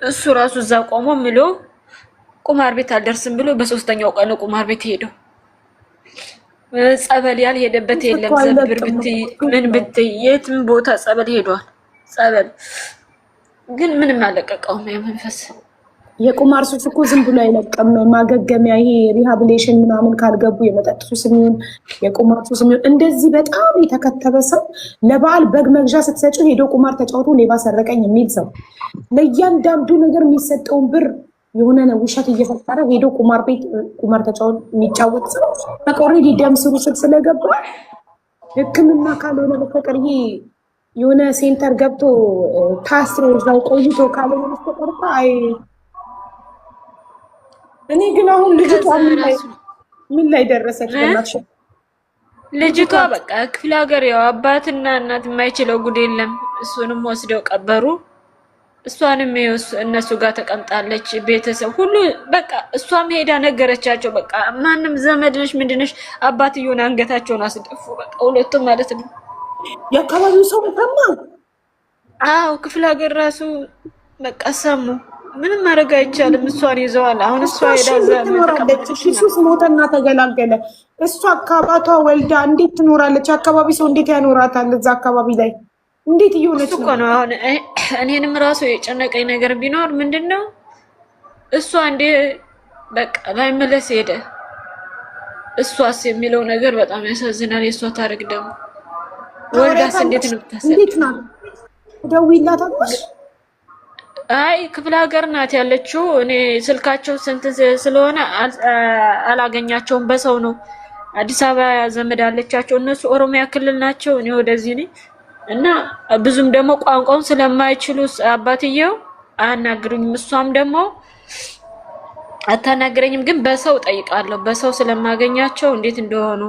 እሱ ራሱ እዛ ቆሞ ምሎ ቁማር ቤት አልደርስም ብሎ በሶስተኛው ቀን ቁማር ቤት ሄደው ጸበል ያልሄደበት የለም። ዘብር ብትይ ምን ብትይ የትም ቦታ ጸበል ሄዷል። ጸበል ግን ምንም አለቀቀውም። የመንፈስ የቁማር ሱስ እኮ ዝም ብሎ አይለቀም። ማገገሚያ ይሄ ሪሃቢሊቴሽን ምናምን ካልገቡ የመጠጥ ሱስ የሚሆን የቁማር ሱስ የሚሆን እንደዚህ በጣም የተከተበ ሰው ለበዓል በግ መግዣ ስትሰጪው ሄዶ ቁማር ተጫውቶ ሌባ ሰረቀኝ የሚል ሰው ለእያንዳንዱ ነገር የሚሰጠውን ብር የሆነ ውሸት እየፈጠረ ሄዶ ቁማር ቤት ቁማር ተጫውቶ የሚጫወት ሰው በቃ ኦልሬዲ ደም ስሩ ስር ስለገባ ሕክምና ካልሆነ በስተቀር ይሄ የሆነ ሴንተር ገብቶ ታስሮ እዛው ቆይቶ ካልሆነ በስተቀር አይ እኔ ግን አሁን ልጅቷ ምን ላይ ደረሰች? ልጅቷ በቃ ክፍለ ሀገር ያው አባትና እናት የማይችለው ጉድ የለም። እሱንም ወስደው ቀበሩ። እሷንም እነሱ ጋር ተቀምጣለች። ቤተሰብ ሁሉ በቃ እሷም ሄዳ ነገረቻቸው። በቃ ማንም ዘመድነሽ ምንድነሽ አባትየውን አንገታቸውን አስደፉ። በቃ ሁለቱም ማለት ነው። የአካባቢው ሰው ተማ አዎ ክፍለ ሀገር ራሱ በቃ ሰሙ። ምንም ማድረግ አይቻልም። እሷን ይዘዋል። አሁን እሷ ሄዳ ሱስ ሞተና ተገላገለ። እሷ አካባቷ ወልዳ እንዴት ትኖራለች? አካባቢ ሰው እንዴት ያኖራታል? እዛ አካባቢ ላይ እንዴት እየሆነች እኮ ነው። አሁን እኔንም ራሱ የጨነቀኝ ነገር ቢኖር ምንድነው እሷ እንዴ በቃ ላይመለስ ሄደ። እሷስ የሚለው ነገር በጣም ያሳዝናል። የእሷ ታሪክ ደግሞ ወልዳስ እንዴት ነው የምታሰብ? እንዴት ነው ደውይላታለሽ? አይ ክፍለ ሀገር ናት ያለችው። እኔ ስልካቸው ስንት ስለሆነ አላገኛቸውም። በሰው ነው አዲስ አበባ ዘመድ አለቻቸው። እነሱ ኦሮሚያ ክልል ናቸው። እኔ ወደዚህ ነኝ እና ብዙም ደግሞ ቋንቋውን ስለማይችሉ አባትየው አያናግሩኝም። እሷም ደግሞ አታናግረኝም። ግን በሰው ጠይቃለሁ። በሰው ስለማገኛቸው እንዴት እንደሆኑ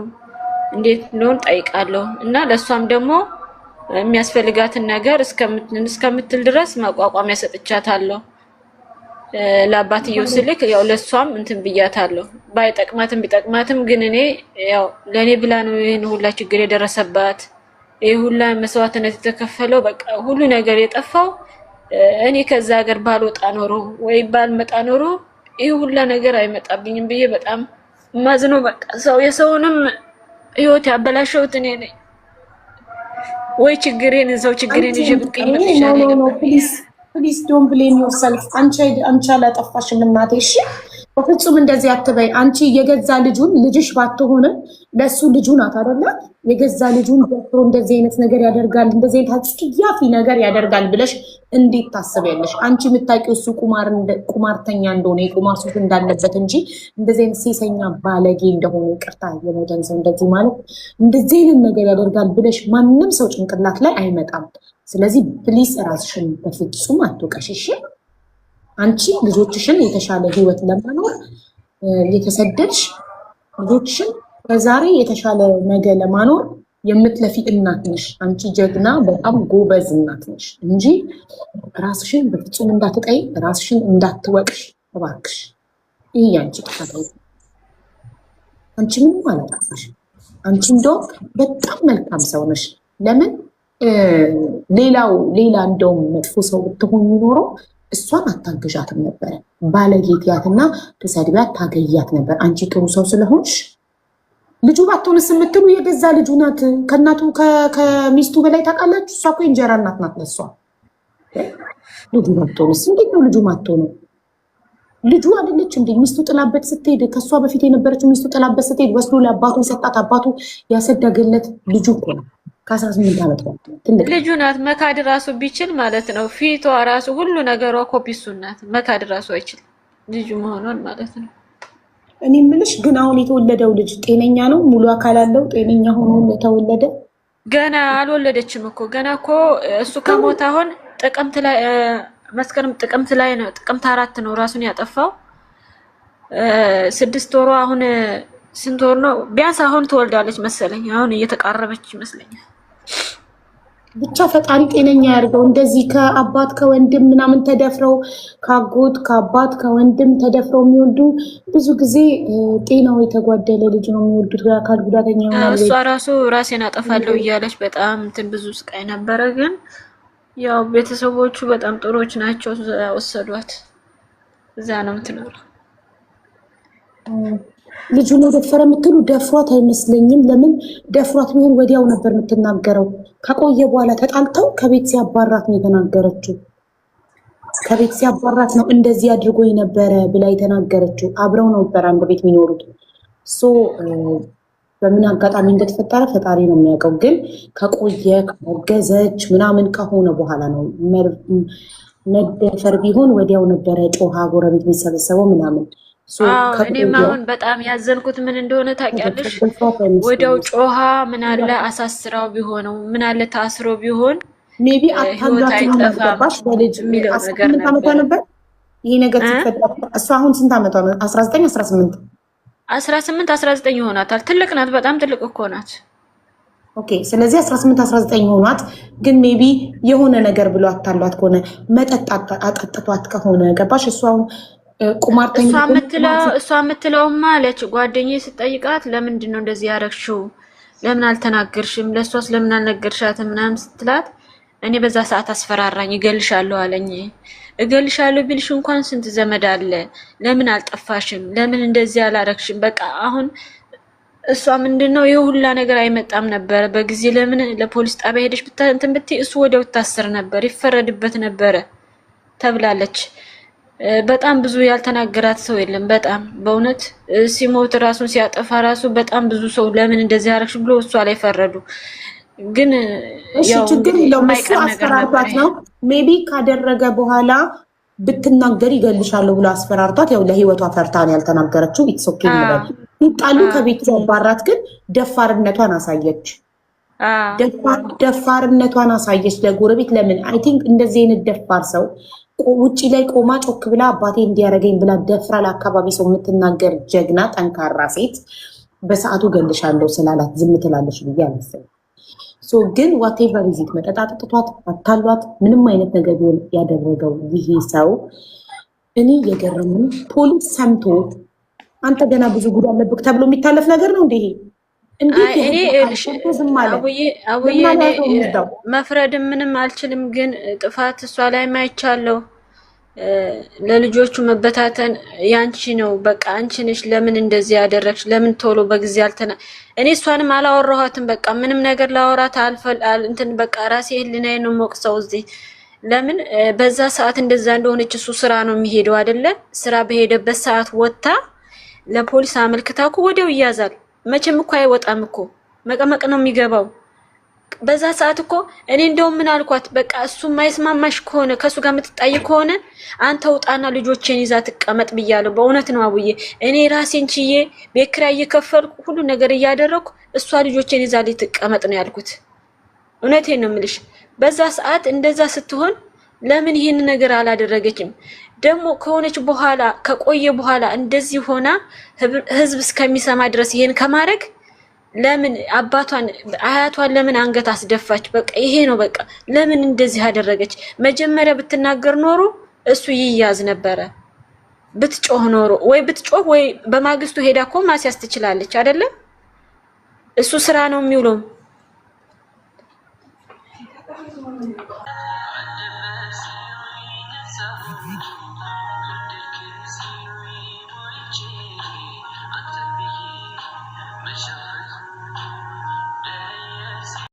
ጠይቃለሁ። እና ለሷም ደግሞ የሚያስፈልጋትን ነገር እስከምትል ድረስ ማቋቋሚያ ሰጥቻታለሁ። ለአባትየው ስልክ ያው ለሷም እንትን ብያታለሁ። ባይጠቅማትም ቢጠቅማትም ግን እኔ ያው ለኔ ብላ ነው ይሄን ሁላ ችግር የደረሰባት፣ ይሄ ሁላ መስዋዕትነት የተከፈለው፣ በቃ ሁሉ ነገር የጠፋው እኔ ከዛ ሀገር ባልወጣ ኖሮ ወይ ባልመጣ ኖሮ ይሄ ሁላ ነገር አይመጣብኝም ብዬ በጣም ማዝነው። በቃ ሰው የሰውንም ህይወት ያበላሸውት እኔ ነኝ። ወይ ችግሬን እዛው ችግሬን ይዤ ብቀኝ ይሻላል። ፕሊዝ ዶንት ብሌም ዮርሰልፍ። አንቺ አላጠፋሽም እናቴ። እሺ በፍጹም እንደዚህ አትበይ። አንቺ የገዛ ልጅሽ ባትሆንም ለሱ ልጁ ናት አይደለ? የገዛ ልጁን ደፍሮ እንደዚህ አይነት ነገር ያደርጋል፣ እንደዚህ አይነት አስቂያፊ ነገር ያደርጋል ብለሽ እንዴት ታስቢያለሽ? አንቺ የምታውቂው እሱ ቁማርተኛ እንደሆነ የቁማር ሱስ እንዳለበት እንጂ እንደዚህ አይነት ሴሰኛ ባለጌ እንደሆነ ይቅርታ የሞተን ሰው እንደዚህ ማለት እንደዚህ አይነት ነገር ያደርጋል ብለሽ ማንም ሰው ጭንቅላት ላይ አይመጣም። ስለዚህ ፕሊስ ራስሽን በፍጹም አትወቀሽ። እሺ አንቺ ልጆችሽን የተሻለ ህይወት ለመኖር የተሰደድሽ ልጆችሽን በዛሬ የተሻለ ነገ ለማኖር የምትለፊ እናት ነሽ። አንቺ ጀግና በጣም ጎበዝ እናት ነሽ እንጂ ራስሽን በፍጹም እንዳትጠይ፣ ራስሽን እንዳትወቅሽ እባክሽ። ይህ ያንቺ ጥፋት ነው። አንቺ ምንም አላጠፋሽ። አንቺ እንደውም በጣም መልካም ሰው ነሽ። ለምን ሌላ እንደውም መጥፎ ሰው ብትሆን ኖሮ እሷን አታግዣትም ነበረ። ባለጌትያትና ተሰድቢያት ታገያት ነበር። አንቺ ጥሩ ሰው ስለሆንሽ ልጁ ባትሆንስ የምትሉ የገዛ ልጁ ናት። ከእናቱ ከሚስቱ በላይ ታውቃላችሁ። እሷ እኮ እንጀራ እናት ናት ለሷ። ልጁ ባትሆንስ? እንዴት ነው ልጁ ማትሆነው? ልጁ አይደለች እንዴ? ሚስቱ ጥላበት ስትሄድ፣ ከእሷ በፊት የነበረችው ሚስቱ ጥላበት ስትሄድ ወስዶ ለአባቱ ሰጣት። አባቱ ያሰደገለት ልጁ እኮ ነው። ከ18 ዓመት ልጁ ናት። መካድ ራሱ ቢችል ማለት ነው። ፊቷ ራሱ ሁሉ ነገሯ ኮፒሱ ናት። መካድ ራሱ አይችልም ልጁ መሆኗን ማለት ነው። እኔ የምልሽ ግን አሁን የተወለደው ልጅ ጤነኛ ነው? ሙሉ አካል አለው? ጤነኛ ሆኖ የተወለደ? ገና አልወለደችም እኮ ገና እኮ እሱ ከሞተ አሁን ጥቅምት ላይ ነው። ጥቅምት 4 ነው ራሱን ያጠፋው። 6 ወሯ አሁን ስንት ወር ነው? ቢያንስ አሁን ትወልዳለች መሰለኝ። አሁን እየተቃረበች ይመስለኛል። ብቻ ፈጣሪ ጤነኛ ያድርገው። እንደዚህ ከአባት ከወንድም ምናምን ተደፍረው ከአጎት ከአባት ከወንድም ተደፍረው የሚወልዱ ብዙ ጊዜ ጤናው የተጓደለ ልጅ ነው የሚወልዱት። አካል ጉዳተኛ እሷ ራሱ ራሴን አጠፋለሁ እያለች በጣም እንትን ብዙ ስቃይ ነበረ። ግን ያው ቤተሰቦቹ በጣም ጥሩዎች ናቸው። ወሰዷት፣ እዛ ነው የምትኖረው። ልጁን ደፈረ የምትሉ ደፍሯት አይመስለኝም። ለምን ደፍሯት ቢሆን ወዲያው ነበር የምትናገረው። ከቆየ በኋላ ተጣልተው ከቤት ሲያባራት ነው የተናገረችው። ከቤት ሲያባራት ነው እንደዚህ አድርጎ የነበረ ብላ የተናገረችው። አብረው ነበር አንድ ቤት የሚኖሩት። በምን አጋጣሚ እንደተፈጠረ ፈጣሪ ነው የሚያውቀው። ግን ከቆየ ከገዘች ምናምን ከሆነ በኋላ ነው። መደፈር ቢሆን ወዲያው ነበረ ጮሃ ጎረቤት የሚሰበሰበው ምናምን። እኔም አሁን በጣም ያዘንኩት ምን እንደሆነ ታውቂያለሽ? ወዲያው ጮሃ ምን አለ አሳስራው ቢሆነው ምን አለ ታስሮ ቢሆን ሜቢ ህይወት አይጠፋም የሚለው ነገር ነበር። ይሄ ነገር ሲፈጠር እሷ አሁን ስንት ዓመቷ ነው? 19 18 19 ይሆናታል። ትልቅ ናት፣ በጣም ትልቅ እኮ ናት። ኦኬ። ስለዚህ 18 19 ሆኗት፣ ግን ሜቢ የሆነ ነገር ብሎ አታሏት ከሆነ መጠጥ አጠጥቷት ከሆነ ገባሽ? እሷ አሁን ቁማርተኛ እሷ የምትለውማ አለች። ጓደኛዬ ስጠይቃት ለምንድን ነው እንደዚህ ያረግሽው? ለምን አልተናገርሽም? ለእሷስ ለምን አልነገርሻትም? ምናምን ስትላት እኔ በዛ ሰዓት አስፈራራኝ፣ እገልሻለሁ አለኝ። እገልሻለሁ ቢልሽ እንኳን ስንት ዘመድ አለ፣ ለምን አልጠፋሽም? ለምን እንደዚህ አላረግሽም? በቃ አሁን እሷ ምንድነው ይሄ ሁላ ነገር አይመጣም ነበረ በጊዜ። ለምን ለፖሊስ ጣቢያ ሄደሽ እንትን ብትይ እሱ ወዲያው ታስር ነበር፣ ይፈረድበት ነበረ ተብላለች። በጣም ብዙ ያልተናገራት ሰው የለም። በጣም በእውነት ሲሞት ራሱን ሲያጠፋ ራሱ በጣም ብዙ ሰው ለምን እንደዚህ አረግሽ ብሎ እሷ ላይ ፈረዱ። ግን ያው ችግር የለውም እሱ አስፈራርቷት ነው። ሜቢ ካደረገ በኋላ ብትናገር ይገልሻለሁ ብሎ አስፈራርቷት፣ ያው ለህይወቷ ፈርታ ነው ያልተናገረችው። ኢትስ ኦኬ ይላል። ይጣሉ ከቤት ባራት፣ ግን ደፋርነቷን አሳየች። ደፋርነቷን አሳየች ለጎረቤት። ለምን አይ ቲንክ እንደዚህ አይነት ደፋር ሰው ውጪ ላይ ቆማ ጮክ ብላ አባቴ እንዲያደርገኝ ብላ ደፍራ ለአካባቢ ሰው የምትናገር ጀግና ጠንካራ ሴት በሰዓቱ ገልሻለሁ ስላላት ዝም ትላለች ብዬ አላስብም። ግን ዋቴቨር ቪዚት መጠጥ አጥጥቷት አታሏት ምንም አይነት ነገር ቢሆን ያደረገው ይሄ ሰው እኔ የገረመኝ ፖሊስ ሰምቶ አንተ ገና ብዙ ጉድ አለብህ ተብሎ የሚታለፍ ነገር ነው እንዴ? መፍረድም ምንም አልችልም፣ ግን ጥፋት እሷ ላይ ማይቻለው ለልጆቹ መበታተን ያንቺ ነው። በቃ አንቺ ነሽ ለምን እንደዚህ ያደረግሽ? ለምን ቶሎ በጊዜ እኔ እሷንም አላወራኋትም። በቃ ምንም ነገር ላወራት እንትን በቃ ራሴ ህሊናዬ ነው የምወቅሰው እዚህ። ለምን በዛ ሰዓት እንደዛ እንደሆነች እሱ ስራ ነው የሚሄደው አይደለ? ስራ በሄደበት ሰዓት ወጥታ ለፖሊስ አመልክታ እኮ ወዲያው ይያዛል። መቼም እኮ አይወጣም እኮ መቀመቅ ነው የሚገባው። በዛ ሰዓት እኮ እኔ እንደውም ምን አልኳት፣ በቃ እሱ ማይስማማሽ ከሆነ ከሱ ጋር የምትጣይ ከሆነ አንተ ውጣና ልጆቼን ይዛ ትቀመጥ ብያለሁ። በእውነት ነው አቡዬ፣ እኔ ራሴን ችዬ ቤት ኪራይ እየከፈልኩ ሁሉ ነገር እያደረኩ እሷ ልጆቼን ይዛ ልትቀመጥ ነው ያልኩት። እውነቴን ነው የምልሽ። በዛ ሰዓት እንደዛ ስትሆን ለምን ይሄን ነገር አላደረገችም? ደግሞ ከሆነች በኋላ ከቆየ በኋላ እንደዚህ ሆና ህዝብ እስከሚሰማ ድረስ ይሄን ከማድረግ ለምን አባቷን አያቷን ለምን አንገት አስደፋች? በቃ ይሄ ነው በቃ። ለምን እንደዚህ አደረገች? መጀመሪያ ብትናገር ኖሮ እሱ ይያዝ ነበረ። ብትጮህ ኖሮ ወይ ብትጮህ ወይ በማግስቱ ሄዳ እኮ ማስያዝ ትችላለች አይደለም? እሱ ስራ ነው የሚውለው።